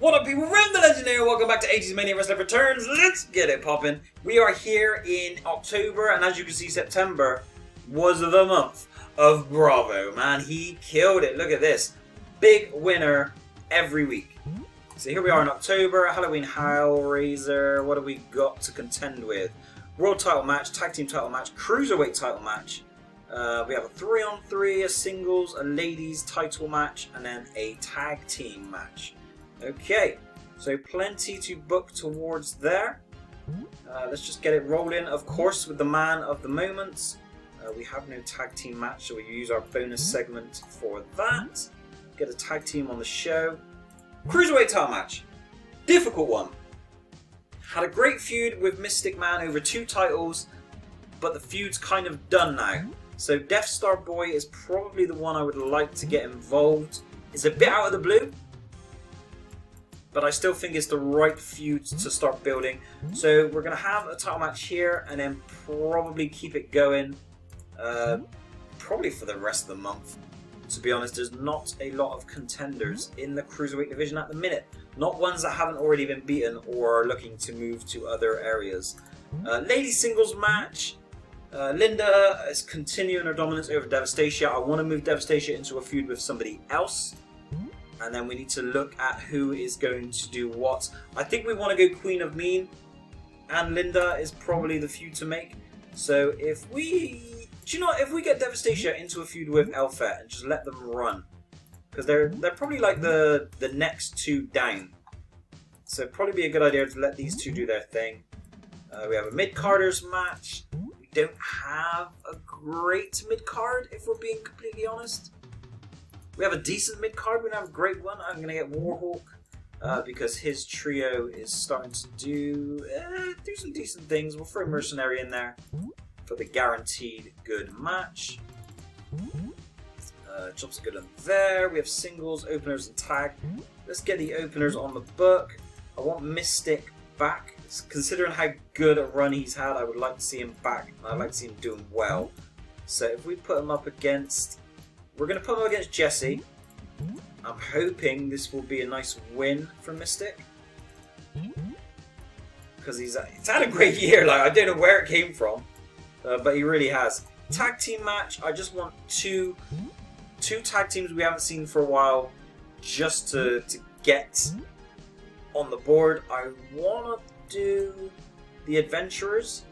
What up, people? Ren the Legendary, welcome back to 80's Mania Wrestling Returns. Let's get it poppin'. We are here in October, and as you can see, September was the month of Bravo. Man, he killed it. Look at this. Big winner every week. So here we are in October, Halloween Hellraiser. What have we got to contend with? World title match, tag team title match, cruiserweight title match. We have a 3-on-3, a singles, a ladies title match, and then a tag team match. Okay, so plenty to book towards there. Let's just get it rolling, of course, with the man of the moment. We have no tag team match, so we use our bonus segment for that. Get a tag team on the show. Cruiserweight title match. Difficult one. Had a great feud with Mystic Man over 2 titles, but the feud's kind of done now. So Death Star Boy is probably the one I would like to get involved. It's a bit out of the blue, but I still think it's the right feud to start building. So we're going to have a title match here and then probably keep it going probably for the rest of the month. To be honest, there's not a lot of contenders in the Cruiserweight division at the minute. Not ones that haven't already been beaten or are looking to move to other areas. Ladies singles match. Linda is continuing her dominance over Devastation. I want to move Devastation into a feud with somebody else. And then we need to look at who is going to do what. I think we want to go Queen of Mean, and Linda is probably the feud to make. So if we, if we get Devastation into a feud with Elfette and just let them run, because they're probably like the next 2 down. So it'd probably be a good idea to let these 2 do their thing. We have a mid-carders match. We don't have a great mid-card, if we're being completely honest. We have a decent mid-card, we don't have a great one. I'm going to get Warhawk because his trio is starting to do some decent things. We'll throw Mercenary in there for the guaranteed good match. Jobs are good on there. We have singles, openers, and tag. Let's get the openers on the book. I want Mystic back. Considering how good a run he's had, I would like to see him back. I'd like to see him doing well. So if we put him up against... We're going to put him against Jesse. I'm hoping this will be a nice win for Mystic. Because he's had a great year. Like, I don't know where it came from. But he really has. Tag team match. I just want two tag teams we haven't seen for a while. Just to get on the board. I want to do the Adventurers.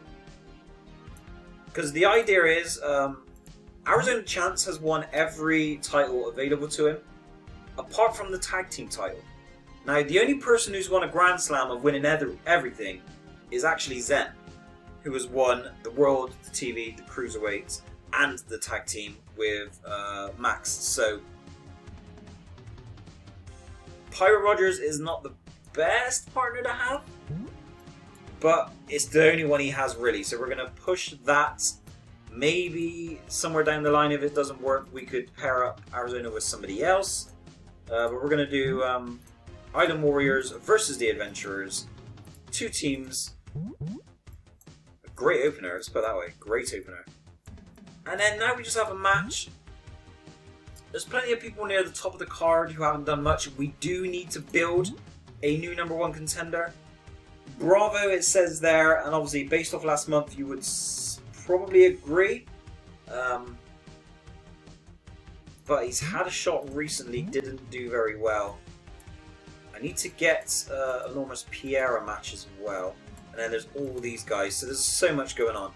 Because the idea is... Arizona Chance has won every title available to him, apart from the tag team title. Now, the only person who's won a Grand Slam of winning everything is actually Zen, who has won the World, the TV, the Cruiserweights, and the tag team with Max. So, Pyro Rogers is not the best partner to have, but it's the only one he has really. So we're going to push that. Maybe somewhere down the line, if it doesn't work, we could pair up Arizona with somebody else. But we're going to do Island Warriors versus the Adventurers. 2 teams. A great opener, let's put it that way. Great opener. And then now we just have a match. There's plenty of people near the top of the card who haven't done much. We do need to build a new #1 contender. Bravo, it says there, and obviously based off last month, you would... probably agree, but he's had a shot recently, didn't do very well. I need to get Enormous Pierre match as well, and then there's all these guys, so there's so much going on.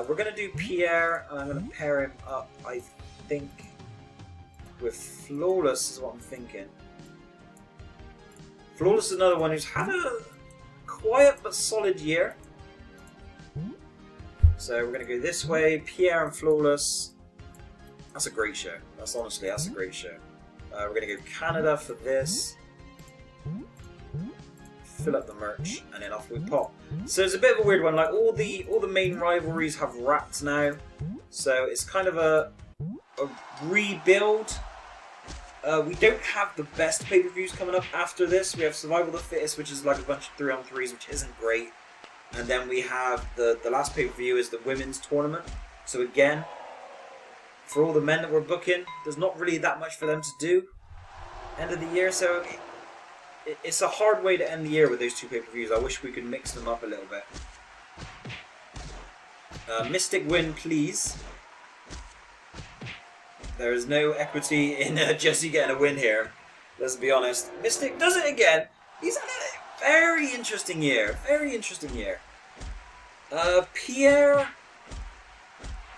We're going to do Pierre, and I'm going to pair him up, I think, with Flawless is what I'm thinking. Flawless is another one who's had a quiet but solid year. So we're going to go this way, Pierre and Flawless. That's a great show. That's a great show. We're going to go Canada for this. Fill up the merch, and then off we pop. So it's a bit of a weird one. Like all the main rivalries have wrapped now, so it's kind of a rebuild. We don't have the best pay-per-views coming up after this. We have Survival of the Fittest, which is like a bunch of 3-on-3s, which isn't great. And then we have the last pay-per-view is the women's tournament. So again, for all the men that we're booking, there's not really that much for them to do. End of the year, so it's a hard way to end the year with those two pay-per-views. I wish we could mix them up a little bit. Mystic win, please. There is no equity in Jesse getting a win here. Let's be honest. Mystic does it again. He's had a very interesting year. Very interesting year.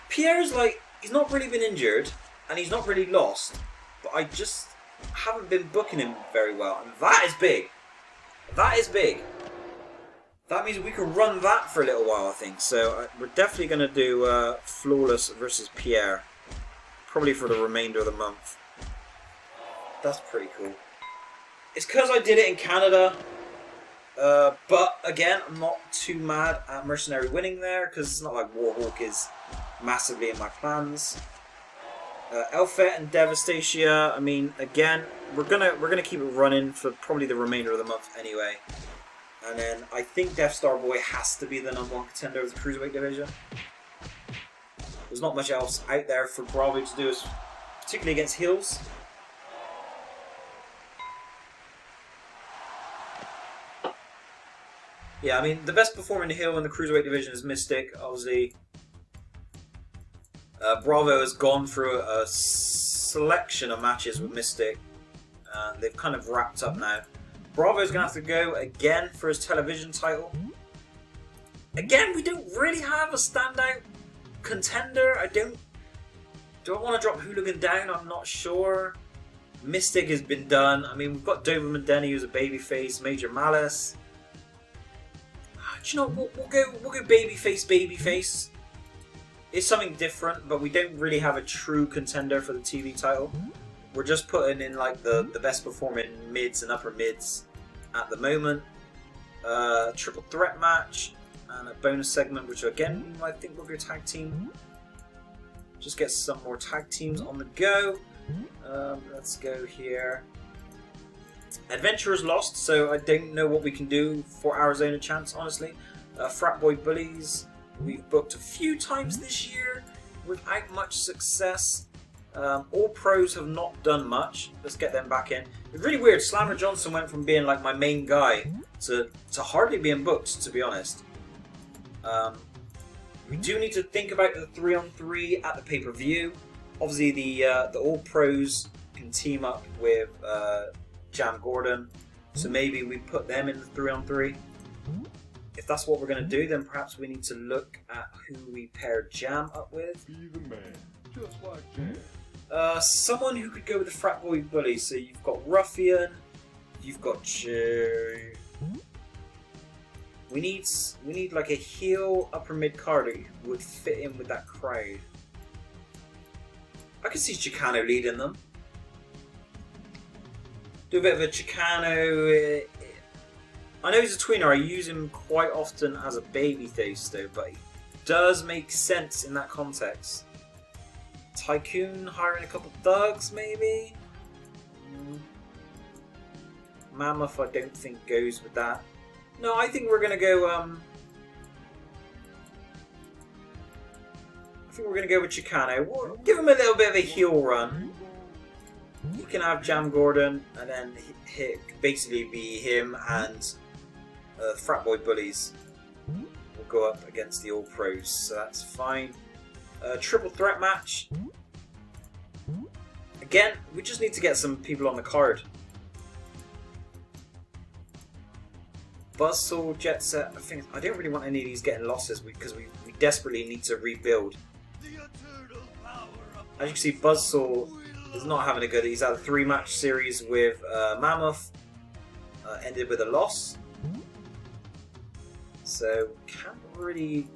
Pierre's like, he's not really been injured and he's not really lost, but I just haven't been booking him very well, and that is big. That is big. That means we can run that for a little while, I think. So we're definitely going to do Flawless versus Pierre, probably for the remainder of the month. That's pretty cool. It's because I did it in Canada. But again, I'm not too mad at Mercenary winning there, because it's not like Warhawk is massively in my plans. Elfet and Devastatia, I mean, again, we're gonna keep it running for probably the remainder of the month anyway. And then I think Death Star Boy has to be the #1 contender of the Cruiserweight division. There's not much else out there for Bravo to do, particularly against heels. Yeah, I mean, the best performing heel in the Cruiserweight division is Mystic, obviously. Bravo has gone through a selection of matches with Mystic. They've kind of wrapped up now. Bravo's going to have to go again for his television title. Again, we don't really have a standout contender. Do I want to drop Hooligan down? I'm not sure. Mystic has been done. I mean, we've got Doberman Denny, who's a babyface. Major Malice. Do you know, we'll go babyface. It's something different, but we don't really have a true contender for the TV title. We're just putting in like the best performing mids and upper mids at the moment. Triple threat match and a bonus segment, which again I think we'll go tag team. Just get some more tag teams on the go. Let's go here. Adventurers lost, so I don't know what we can do for Arizona Chance, honestly. Frat Boy Bullies, we've booked a few times this year without much success. All pros have not done much. Let's get them back in. It's really weird. Slammer Johnson went from being like my main guy to hardly being booked, to be honest. We do need to think about the 3-on-3 at the pay-per-view. Obviously, the All Pros can team up with Jam Gordon, so maybe we put them in the 3-on-3. If that's what we're going to do, then perhaps we need to look at who we pair Jam up with. Be the man, just like Jam. Someone who could go with the Frat Boy Bully. So you've got Ruffian, you've got Joe. We need like a heel upper mid card who would fit in with that crowd. I could see Chicano leading them. Do a bit of a Chicano. I know he's a tweener. I use him quite often as a babyface though, but he does make sense in that context. Tycoon hiring a couple thugs, maybe. Mammoth, I don't think goes with that. No, I think we're gonna go. I think we're gonna go with Chicano. We'll give him a little bit of a heel run. You can have Jam Gordon, and then basically be him and Frat Boy Bullies will go up against the All Pros, so that's fine. Triple threat match. Again, we just need to get some people on the card. Buzzsaw, Jet Set. I don't really want any of these getting losses because we desperately need to rebuild. As you can see, Buzzsaw is not having a good. He's had a 3-match series with Mammoth. Ended with a loss. So can't really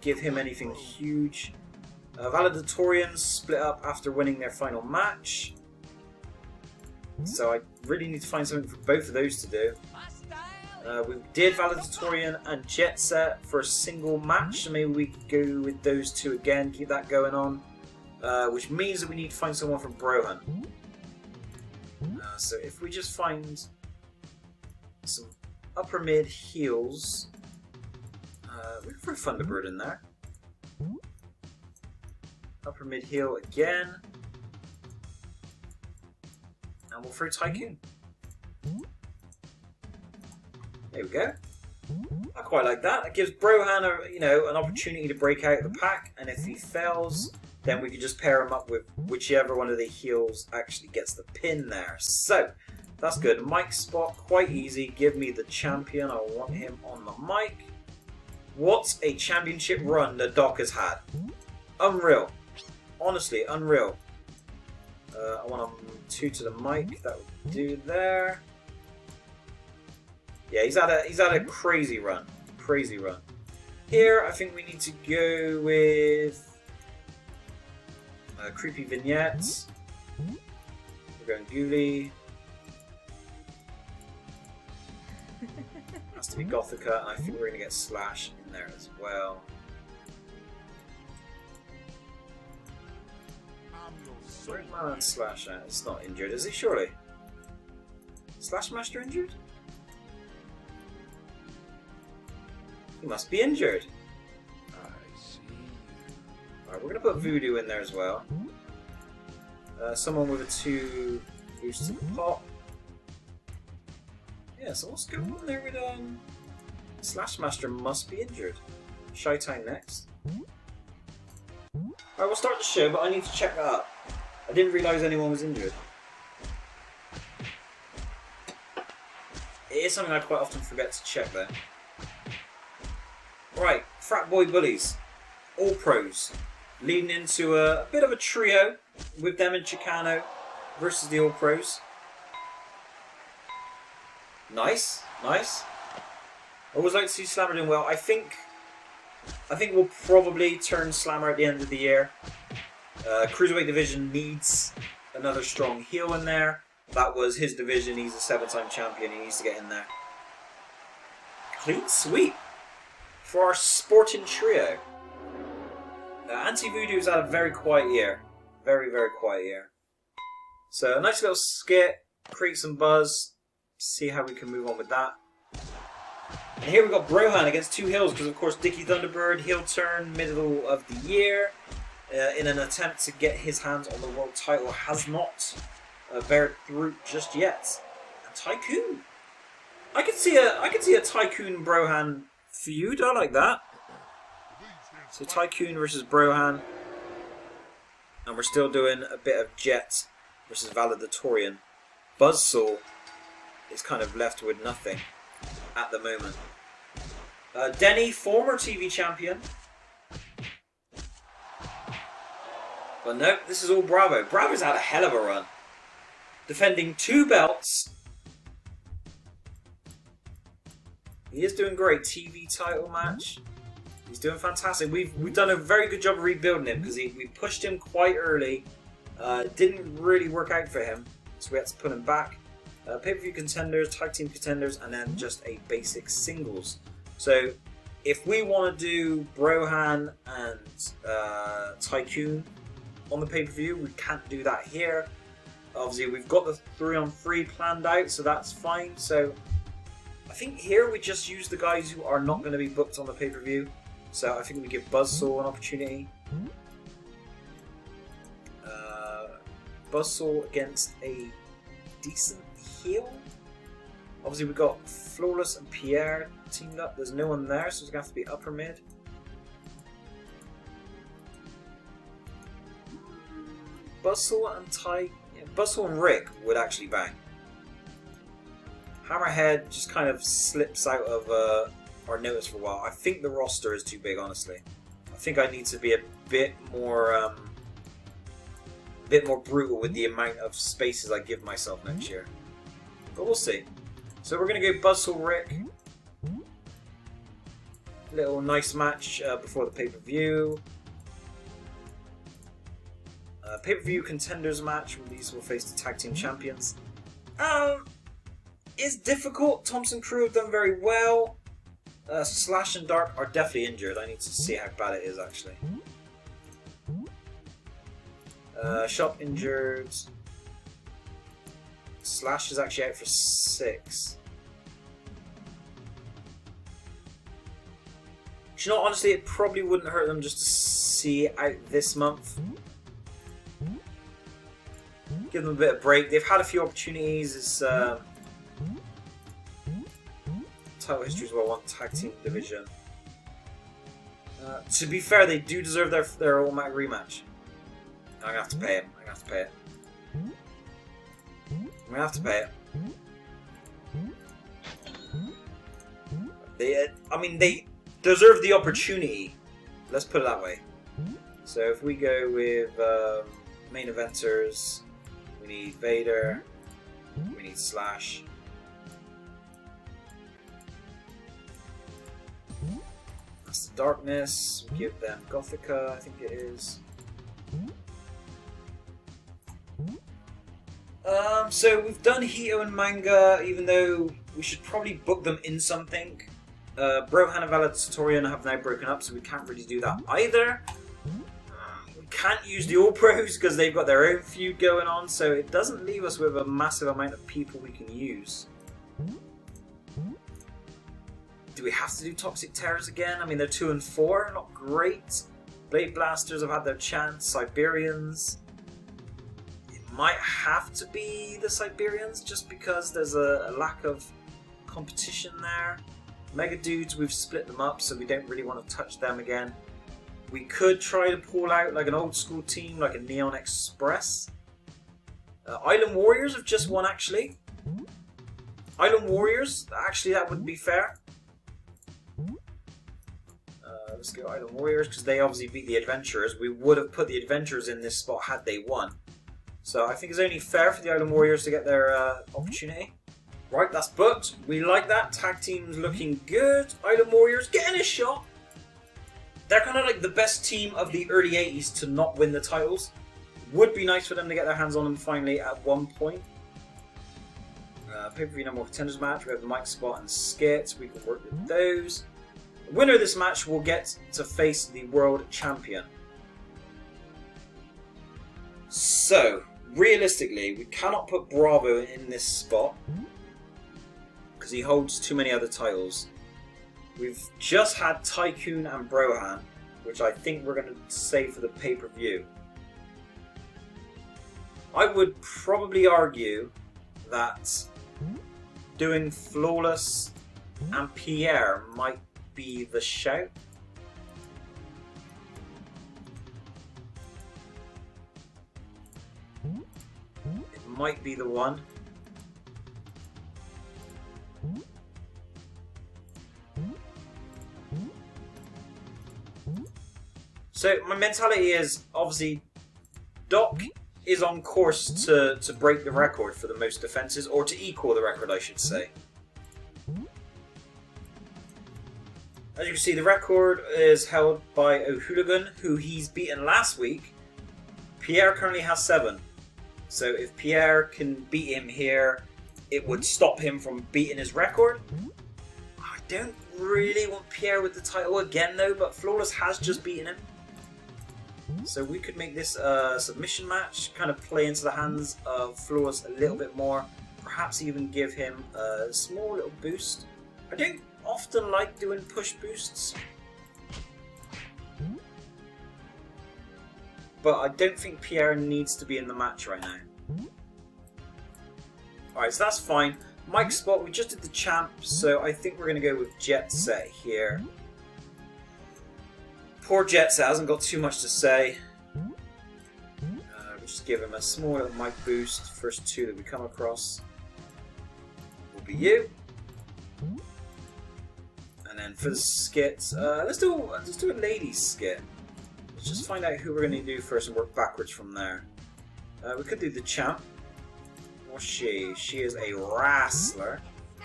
give him anything huge. Valedictorians split up after winning their final match. So I really need to find something for both of those to do. We did Valedictorian and Jet Set for a single match, so maybe we could go with those two again, keep that going on. Which means that we need to find someone from Brohan. So if we just find some upper mid heels, we can throw Thunderbird in there. Upper mid heel again, and we'll throw Tycoon. There we go. I quite like that. It gives Brohan an opportunity to break out of the pack, and if he fails, then we can just pair him up with whichever one of the heals actually gets the pin there. So that's good. Mic spot, quite easy. Give me the champion. I want him on the mic. What a championship run the Doc has had. Unreal. Honestly, unreal. I want him 2 to the mic. That would do there. Yeah, he's had a crazy run. Crazy run. Here, I think we need to go with creepy vignettes. We're going Ghoulie. Has to be Gothica, and I think we're going to get Slash in there as well. Where's my man Slash at? It's not injured, is he? Surely. Slash Master injured? He must be injured. I see. Alright, we're going to put Voodoo in there as well. Someone with a 2 boost to pop. Yeah, so what's going on there with Slash Master must be injured. Shy-Town next. Alright, we'll start the show, but I need to check that up. I didn't realise anyone was injured. It is something I quite often forget to check though. Right, Frat Boy Bullies. All pros. Leading into a bit of a trio with them and Chicano versus the All Pros. Nice, nice. I always like to see Slammer doing well. I think we'll probably turn Slammer at the end of the year. Cruiserweight division needs another strong heel in there. That was his division. He's a 7-time champion. He needs to get in there. Clean sweep for our sporting trio. Anti-Voodoo's had a very quiet year. Very, very quiet year. So a nice little skit. Create some buzz. See how we can move on with that. And here we've got Brohan against 2 heels because, of course, Dickie Thunderbird heel turn middle of the year in an attempt to get his hands on the world title has not bared fruit just yet. And Tycoon, I could see a Tycoon Brohan feud. I like that. So Tycoon versus Brohan, and we're still doing a bit of Jet versus Valedictorian. Buzzsaw is kind of left with nothing at the moment. Denny, former TV champion. But nope, this is all Bravo. Bravo's had a hell of a run. Defending 2 belts. He is doing great. TV title match. He's doing fantastic. We've done a very good job of rebuilding him because we pushed him quite early. Didn't really work out for him, so we had to put him back. Pay-per-view contenders, tag team contenders, and then just a basic singles. So if we want to do Brohan and Tycoon on the pay-per-view, we can't do that here. Obviously, we've got the 3-on-3 planned out, so that's fine. So I think here we just use the guys who are not going to be booked on the pay-per-view. So I think we give Buzzsaw an opportunity. Buzzsaw against a decent heel. Obviously we've got Flawless and Pierre teamed up. There's no one there, so it's going to have to be upper mid. Buzzsaw and Buzzsaw and Rick would actually bang. Hammerhead just kind of slips out of our notice for a while. I think the roster is too big, honestly. I think I need to be a bit more brutal with the amount of spaces I give myself next year. But we'll see. So we're going to go Buzzsaw Rick. Little nice match before the pay-per-view. Pay-per-view contenders match. These will face the tag team champions. It's difficult. Thompson Crew have done very well. Slash and Dark are definitely injured. I need to see how bad it is actually. Shop injured. Slash is actually out for 6. You know, honestly, it probably wouldn't hurt them just to see out this month. Give them a bit of break. They've had a few opportunities. It's title history as well, one tag team division. To be fair, they do deserve their automatic rematch. I'm gonna have to pay him. I'm gonna have to pay it. I'm gonna have to pay it. They deserve the opportunity. Let's put it that way. So if we go with main eventers, we need Vader, we need Slash. That's the Darkness. We give them Gothica, I think it is. So we've done Hito and Manga, even though we should probably book them in something. Brohan and Valedictorian have now broken up, so we can't really do that either. We can't use the All Pros because they've got their own feud going on, so it doesn't leave us with a massive amount of people we can use. Do we have to do Toxic Terrors again? I mean, they're 2 and 4, not great. Blade Blasters have had their chance. Siberians. It might have to be the Siberians just because there's a lack of competition there. Mega Dudes, we've split them up, so we don't really want to touch them again. We could try to pull out like an old school team, like a Neon Express. Island Warriors have just won, actually. Island Warriors, actually that would be fair. Let's go Island Warriors, because they obviously beat the Adventurers. We would have put the Adventurers in this spot had they won. So I think it's only fair for the Island Warriors to get their opportunity. Right, that's booked. We like that. Tag team's looking good. Island Warriors getting a shot. They're kind of like the best team of the early 80s to not win the titles. Would be nice for them to get their hands on them finally at one point. Pay-per-view No More Contenders match. We have Mike Spot and Skit. We can work with those. The winner of this match will get to face the world champion. So, realistically, we cannot put Bravo in this spot because he holds too many other titles. We've just had Tycoon and Brohan, which I think we're going to save for the pay-per-view. I would probably argue that doing Flawless and Pierre might be the shout. It might be the one. So my mentality is obviously Doc is on course to break the record for the most defenses, or to equal the record I should say. As you can see, the record is held by O'Hooligan, who he's beaten last week. Pierre currently has 7. So if Pierre can beat him here, it would stop him from beating his record. I don't really want Pierre with the title again though, but Flawless has just beaten him. So we could make this a submission match, kind of play into the hands of Flawless a little bit more. Perhaps even give him a small little boost. I don't often like doing push boosts, but I don't think Pierre needs to be in the match right now. Alright, so that's fine. Mike Spot, we just did the champ, so I think we're going to go with Jet Set here. Poor Jet Set hasn't got too much to say. We'll just give him a small little mic boost. First 2 that we come across will be you. And then for the skit, let's do a ladies skit. Let's just find out who we're going to do first and work backwards from there. We could do the champ. Or she. She is a wrestler.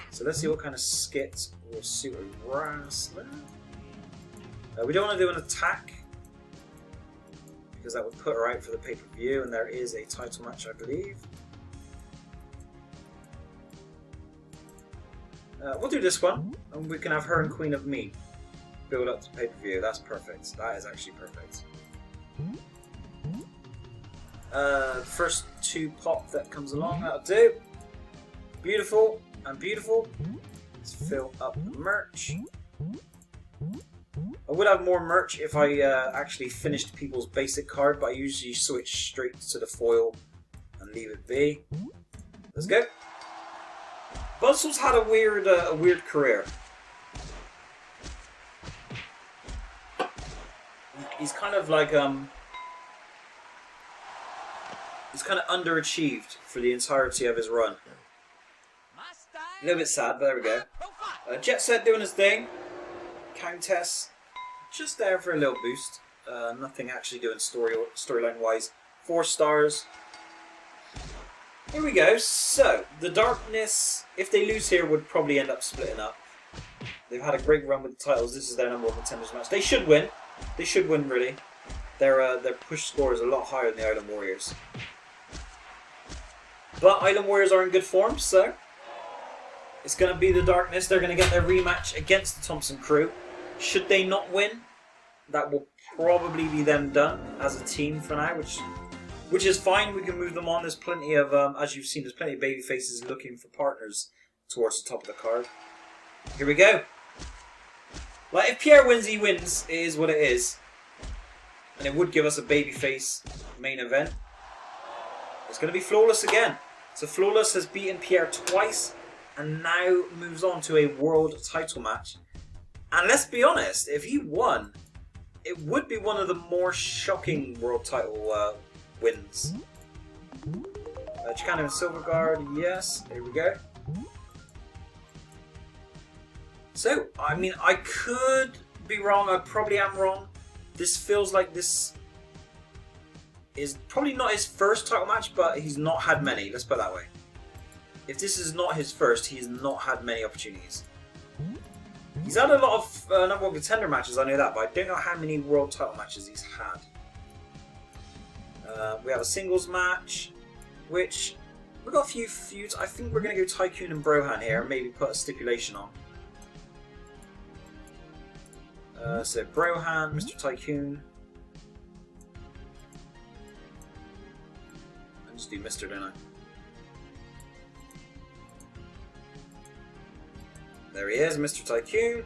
So let's see what kind of skit will suit a wrestler. We don't want to do an attack because that would put her out for the pay-per-view, and there is a title match, I believe. We'll do this one, and we can have her and Queen of Me build up to pay-per-view. That's perfect. That is actually perfect. First 2 pop that comes along, that'll do. Beautiful and beautiful. Let's fill up the merch. I would have more merch if I actually finished people's basic card, but I usually switch straight to the foil and leave it be. Let's go. Buzzsaw's had a weird career. he's kind of like he's kind of underachieved for the entirety of his run. A little bit sad, but there we go. Jet Set doing his thing. Countess just there for a little boost. Nothing actually doing storyline wise. 4 stars. Here we go. So the Darkness, if they lose here, would probably end up splitting up. They've had a great run with the titles. This is their number 1 contenders match. They should win. They should win really. Their push score is a lot higher than the Island Warriors. But Island Warriors are in good form, so it's going to be the Darkness. They're going to get their rematch against the Thompson crew. Should they not win, that will probably be them done as a team for now, which is fine. We can move them on. There's plenty of, as you've seen, there's plenty of baby faces looking for partners towards the top of the card. Here we go. Like, if Pierre wins, he wins. It is what it is. And it would give us a babyface main event. It's going to be Flawless again. So Flawless has beaten Pierre twice and now moves on to a world title match. And let's be honest, if he won, it would be one of the more shocking world title wins. Chicano and Silverguard, yes, there we go. So, I mean, I could be wrong, I probably am wrong. This feels like this is probably not his first title match, but he's not had many, let's put it that way. If this is not his first, he has not had many opportunities. He's had a lot of number 1 contender matches, I know that, but I don't know how many world title matches he's had. We have a singles match, which we've got a few feuds. I think we're going to go Tycoon and Brohan here, maybe put a stipulation on. So Brohan, Mr. Tycoon. I just do Mr. don't I? There he is, Mr. Tycoon.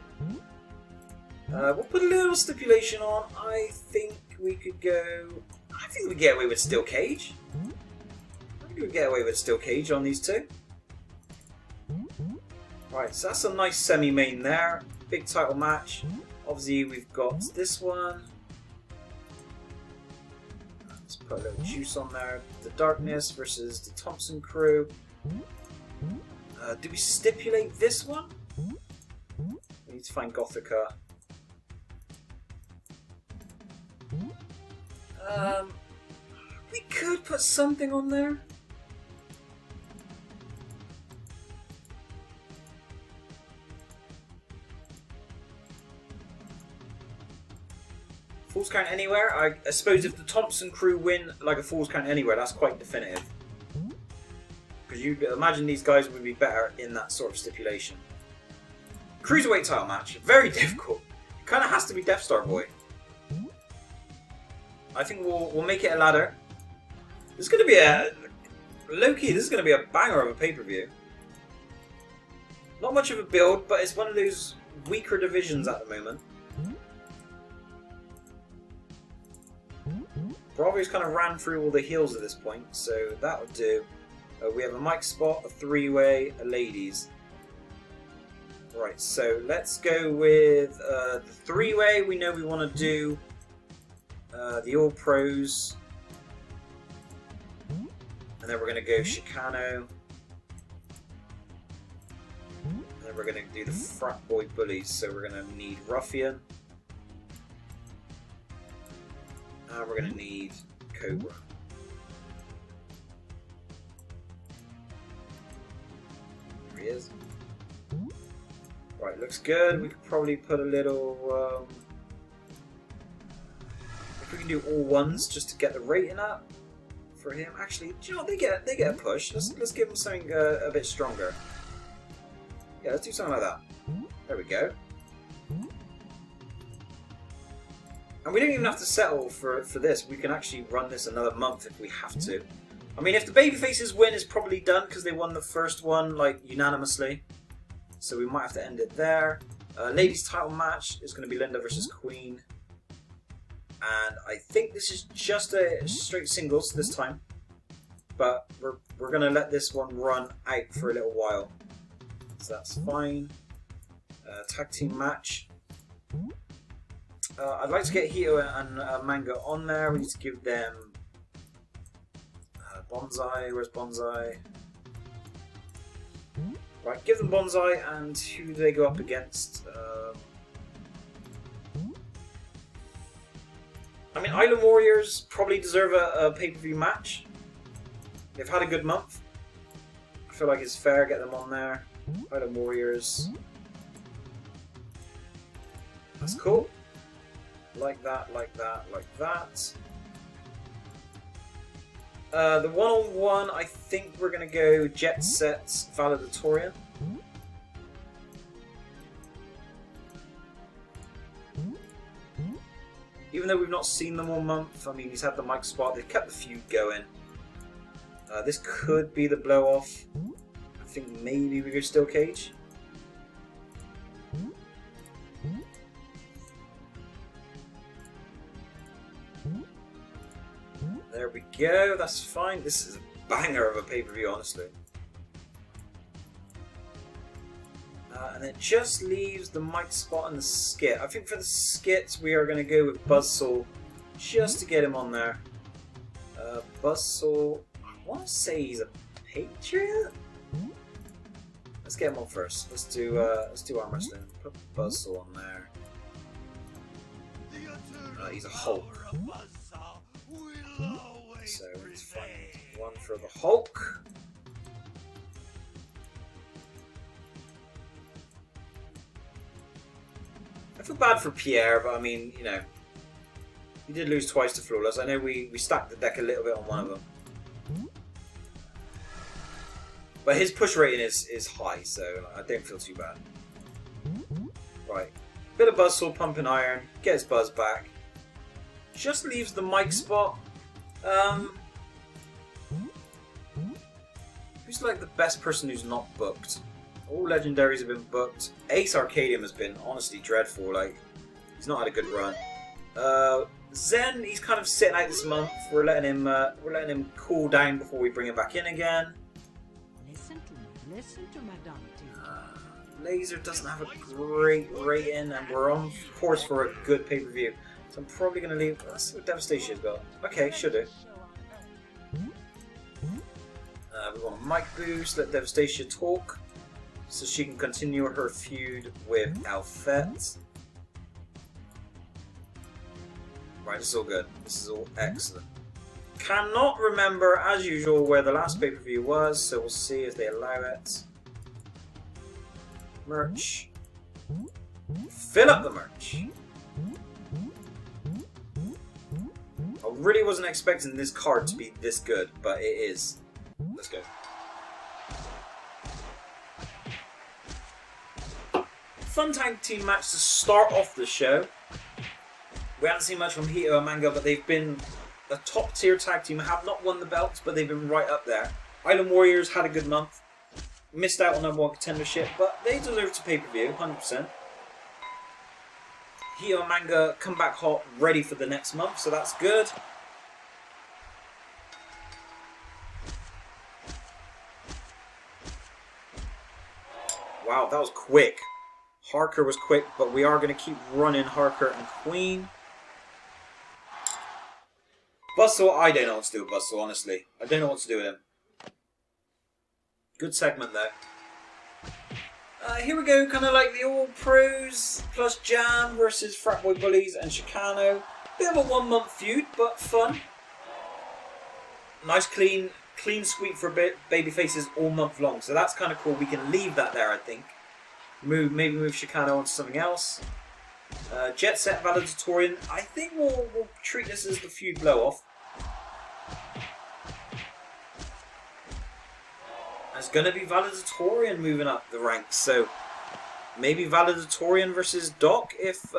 We'll put a little stipulation on. I think we could go... I think we get away with Steel Cage. I think we get away with Steel Cage on these two. Right, so that's a nice semi-main there. Big title match. Obviously, we've got this one. Let's put a little juice on there. The Darkness versus the Thompson crew. Do we stipulate this one? We need to find Gothica. We could put something on there. Falls Count Anywhere? I suppose if the Thompson crew win like a Falls Count Anywhere, that's quite definitive. Because you imagine these guys would be better in that sort of stipulation. Cruiserweight title match. Very difficult. It kind of has to be Death Star Boy. I think we'll make it a ladder. This is going to be a... Low-key, this is going to be a banger of a pay-per-view. Not much of a build, but it's one of those weaker divisions at the moment. Bravo's kind of ran through all the heels at this point, so that would do. We have a mic spot, a 3-way, a ladies. Right, so let's go with the 3-way. We know we want to do the All Pros. And then we're going to go Chicano. And then we're going to do the Frat Boy Bullies. So we're going to need Ruffian. And we're going to need Cobra. There he is. Right, looks good. We could probably put a little... if we can do all ones just to get the rating up for him. Actually, do you know what? They get a push. Let's give him something a bit stronger. Yeah, let's do something like that. There we go. And we don't even have to settle for this. We can actually run this another month if we have to. I mean, if the babyfaces win, it's probably done because they won the first one like unanimously. So we might have to end it there. Ladies title match is going to be Linda versus Queen. And I think this is just a straight singles this time. But we're going to let this one run out for a little while. So that's fine. Tag team match. I'd like to get Hito and Manga on there. We need to give them Bonsai. Where's Bonsai? Right, give them Bonsai, and who do they go up against? I mean, Island Warriors probably deserve a pay-per-view match. They've had a good month. I feel like it's fair, get them on there. Island Warriors. That's cool. Like that, like that, like that. The one-on-one, I think we're going to go Jet Set Valedictorian. Even though we've not seen them all month, I mean, he's had the mic spot, they've kept the feud going. This could be the blow-off. I think maybe we go Steel Cage. There we go, that's fine. This is a banger of a pay-per-view, honestly. And it just leaves the mic spot and the skit. I think for the skit we are going to go with Buzzsaw just to get him on there. Buzzsaw, I want to say he's a Patriot? Let's get him on first. Let's do arm wrestling. Put Buzzsaw on there. He's a Hulk. So let's find one for the Hulk. I feel bad for Pierre, but I mean, you know, he did lose twice to Flawless. I know we stacked the deck a little bit on one of them. But his push rating is high, so I don't feel too bad. Right. Bit of Buzzsaw pumping iron, get his buzz back. Just leaves the mic spot. Who's like the best person who's not booked? All legendaries have been booked. Ace Arcadium has been honestly dreadful. Like, he's not had a good run. Zen, he's kind of sitting out this month. We're letting him cool down before we bring him back in again. Listen to Madame. Laser doesn't have a great rating, and we're on course for a good pay-per-view. So I'm probably going to leave. Let's see what Devastation's got. Okay, should do. We want a mic boost. Let Devastation talk, so she can continue her feud with Alfette. Right, this is all good. This is all excellent. Cannot remember, as usual, where the last pay-per-view was, so we'll see if they allow it. Merch. Fill up the merch. I really wasn't expecting this card to be this good, but it is. Let's go. Fun tag team match to start off the show. We haven't seen much from Hito and Manga, but they've been a top tier tag team. Have not won the belts, but they've been right up there. Island Warriors had a good month. Missed out on number one contendership, but they deserve to pay-per-view, 100%. Hito and Manga come back hot, ready for the next month, so that's good. Wow, that was quick. Harker was quick, but we are going to keep running Harker and Queen. Buzzsaw, I don't know what to do with Buzzsaw, honestly. I don't know what to do with him. Good segment though. Here we go, kind of like the All Pros plus Jam versus Fratboy Bullies and Chicano. Bit of a 1 month feud, but fun. Nice clean sweep for baby faces all month long, so that's kind of cool. We can leave that there, I think. Maybe move Chicano onto something else. Jet Set Valedictorian. I think we'll treat this as the feud blow off. It's going to be Valedictorian moving up the ranks, so maybe Valedictorian versus Doc if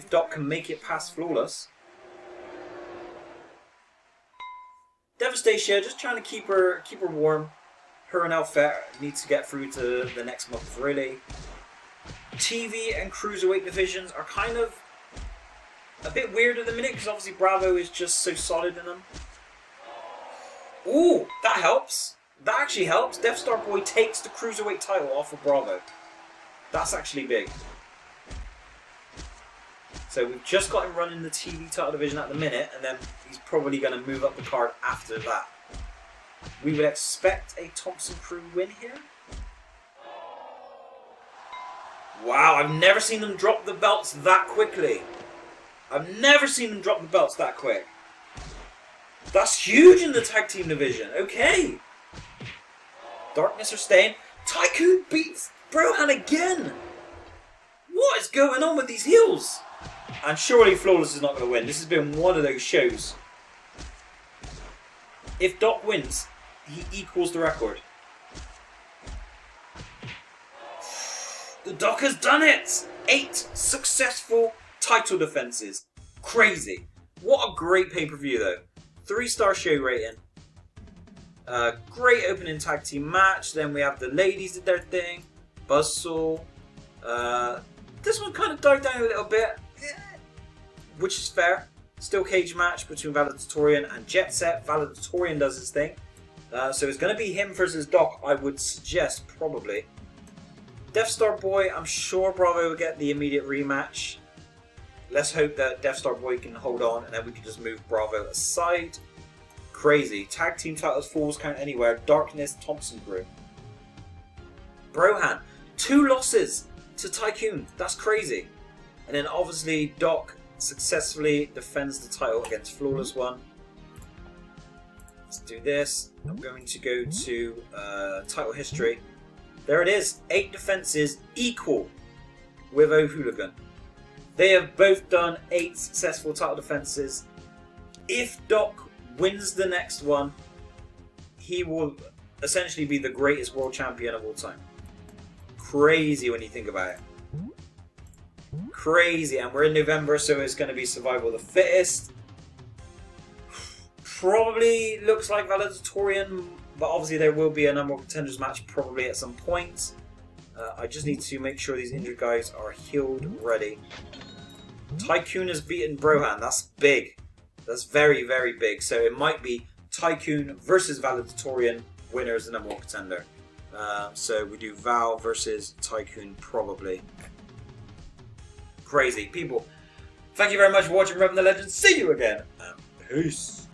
Doc can make it past Flawless. Devastation, just trying to keep her warm. Her and Alfette need to get through to the next month, really. TV and Cruiserweight divisions are kind of a bit weird at the minute, because obviously Bravo is just so solid in them. Ooh, that helps. That actually helps. Death Star Boy takes the Cruiserweight title off of Bravo. That's actually big. So we've just got him running the TV title division at the minute, and then he's probably going to move up the card after that. We would expect a Thompson Crew win here. Wow, I've never seen them drop the belts that quickly. I've never seen them drop the belts that quick. That's huge in the tag team division. Okay. Darkness are staying. Tycoon beats Brohan again. What is going on with these heels? And surely Flawless is not going to win. This has been one of those shows. If Doc wins, he equals the record. The Doc has done it! 8 successful title defenses. Crazy. What a great pay-per-view though. 3-star show rating. Great opening tag team match. Then we have the ladies did their thing. Buzzsaw. This one kind of died down a little bit. Which is fair. Still cage match between Valedictorian and Jet Set. Valedictorian does his thing. So it's going to be him versus Doc, I would suggest, probably. Death Star Boy, I'm sure Bravo will get the immediate rematch. Let's hope that Death Star Boy can hold on and then we can just move Bravo aside. Crazy. Tag team titles, Falls Count Anywhere. Darkness, Thompson Crew. Brohan, 2 losses to Tycoon. That's crazy. And then obviously Doc successfully defends the title against Flawless One. Let's do this. I'm going to go to title history. There it is. 8 defenses equal with O'Hooligan. They have both done 8 successful title defenses. If Doc wins the next one, he will essentially be the greatest world champion of all time. Crazy when you think about it. Crazy. And we're in November, so it's going to be survival of the fittest. Probably looks like Valedictorian, but obviously there will be a number of contenders match probably at some point. I just need to make sure these injured guys are healed ready. Tycoon has beaten Brohan. That's big. That's very, very big. So it might be Tycoon versus Valedictorian. Winner is the number 1 contender. So we do Val versus Tycoon probably. Crazy. People, thank you very much for watching Revan the Legend. See you again. And peace.